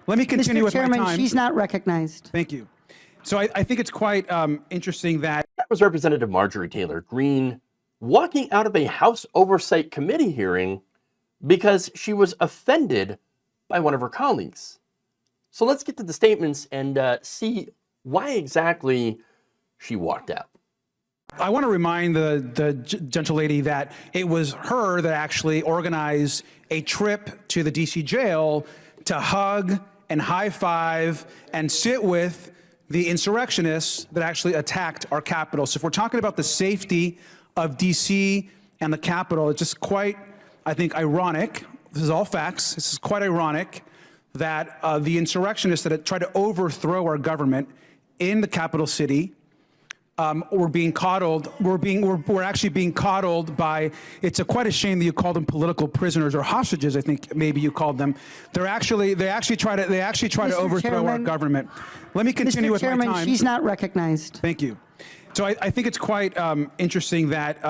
Let me continue with Chairman, my time. she's not recognized. Thank you. So I think it's quite interesting that... That was Representative Marjorie Taylor Greene walking out of a House Oversight Committee hearing because she was offended by one of her colleagues. So let's get to the statements and see why exactly she walked out. I want to remind the gentle lady that it was her that actually organized a trip to the DC jail to hug and high five and sit with the insurrectionists that actually attacked our Capitol. So if we're talking about the safety of DC and the Capitol, it's just quite, I think, ironic. This is all facts. This is quite ironic that the insurrectionists that had tried to overthrow our government in the capital city were being coddled. We're actually being coddled by. It's quite a shame that you called them political prisoners or hostages. I think maybe you called them. They actually try to overthrow our government. Let me continue with my time. Mr. Chairman, she's not recognized. Thank you. So I think it's quite interesting that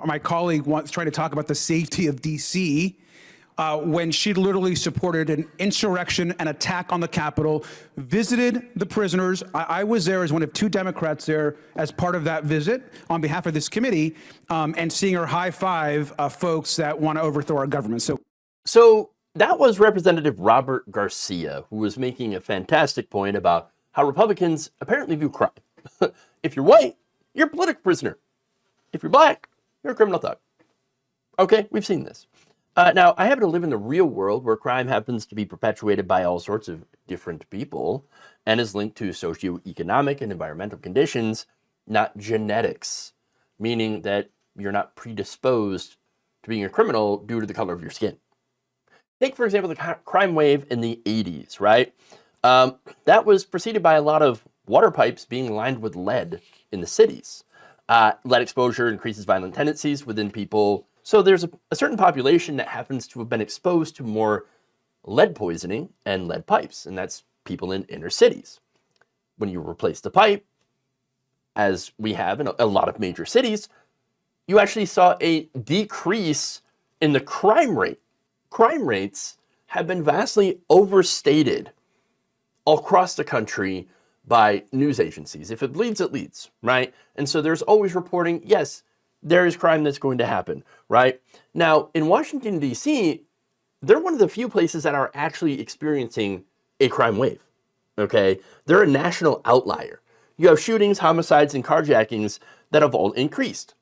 my colleague tried to talk about the safety of DC. When she literally supported an insurrection, an attack on the Capitol, visited the prisoners. I was there as one of 2 Democrats there as part of that visit on behalf of this committee, and seeing her high five folks that want to overthrow our government. So that was Representative Robert Garcia, who was making a fantastic point about how Republicans apparently view crime. If you're white, you're a political prisoner. If you're black, you're a criminal thug. Okay, we've seen this. Now, I happen to live in the real world where crime happens to be perpetuated by all sorts of different people and is linked to socioeconomic and environmental conditions, not genetics, meaning that you're not predisposed to being a criminal due to the color of your skin. Take, for example, the crime wave in the 80s, right? That was preceded by a lot of water pipes being lined with lead in the cities. Lead exposure increases violent tendencies within people. So there's a certain population that happens to have been exposed to more lead poisoning and lead pipes, and that's people in inner cities. When you replace the pipe, as we have in a lot of major cities, you actually saw a decrease in the crime rate. Crime rates have been vastly overstated all across the country by news agencies. If it bleeds, it leads, right? And so there's always reporting, yes, there is crime that's going to happen, right? Now, in Washington, D.C., they're one of the few places that are actually experiencing a crime wave, okay? They're a national outlier. You have shootings, homicides, and carjackings that have all increased.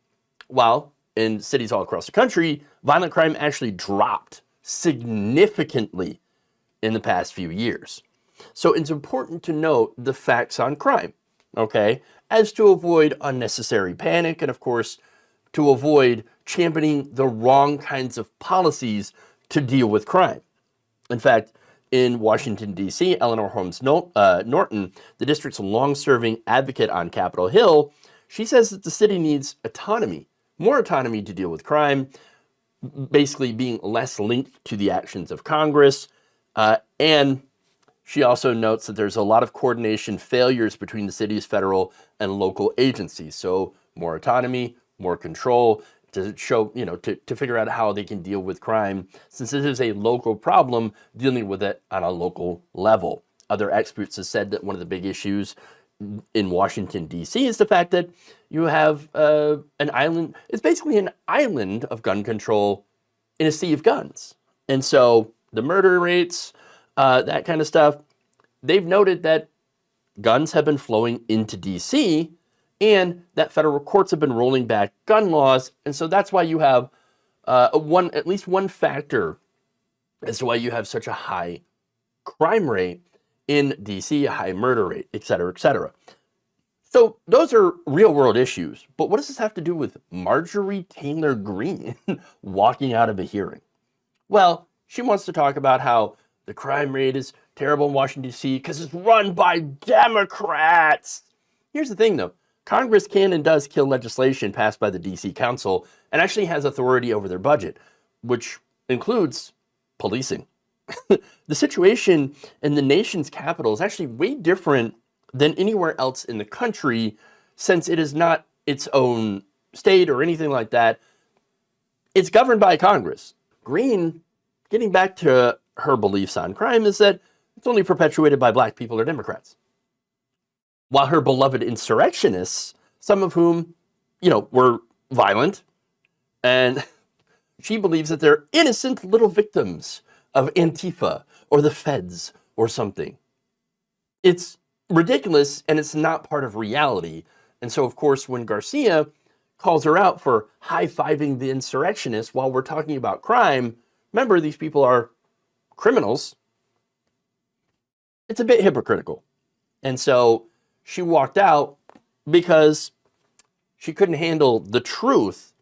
While in cities all across the country, violent crime actually dropped significantly in the past few years. So it's important to note the facts on crime, okay? As to avoid unnecessary panic and, of course, to avoid championing the wrong kinds of policies to deal with crime. In fact, in Washington, D.C., Eleanor Holmes Norton, the district's long-serving advocate on Capitol Hill, she says that the city needs autonomy, more autonomy to deal with crime, basically being less linked to the actions of Congress. And she also notes that there's a lot of coordination failures between the city's federal and local agencies. So more autonomy, more control to show, to figure out how they can deal with crime, since this is a local problem, dealing with it on a local level. Other experts have said that one of the big issues in Washington, D.C. is the fact that you have an island. It's basically an island of gun control in a sea of guns. And so the murder rates, that kind of stuff, they've noted that guns have been flowing into D.C., and that federal courts have been rolling back gun laws. And so that's why you have at least one factor as to why you have such a high crime rate in DC, a high murder rate, et cetera, et cetera. So those are real world issues. But what does this have to do with Marjorie Taylor Greene walking out of a hearing? Well, she wants to talk about how the crime rate is terrible in Washington, D.C. because it's run by Democrats. Here's the thing, though. Congress can and does kill legislation passed by the D.C. Council and actually has authority over their budget, which includes policing. The situation in the nation's capital is actually way different than anywhere else in the country, since it is not its own state or anything like that. It's governed by Congress. Greene, getting back to her beliefs on crime, is that it's only perpetuated by black people or Democrats. While her beloved insurrectionists, some of whom, were violent, and she believes that they're innocent little victims of Antifa or the feds or something. It's ridiculous, and it's not part of reality. And so, of course, when Garcia calls her out for high-fiving the insurrectionists while we're talking about crime, remember, these people are criminals. It's a bit hypocritical. And so she walked out because she couldn't handle the truth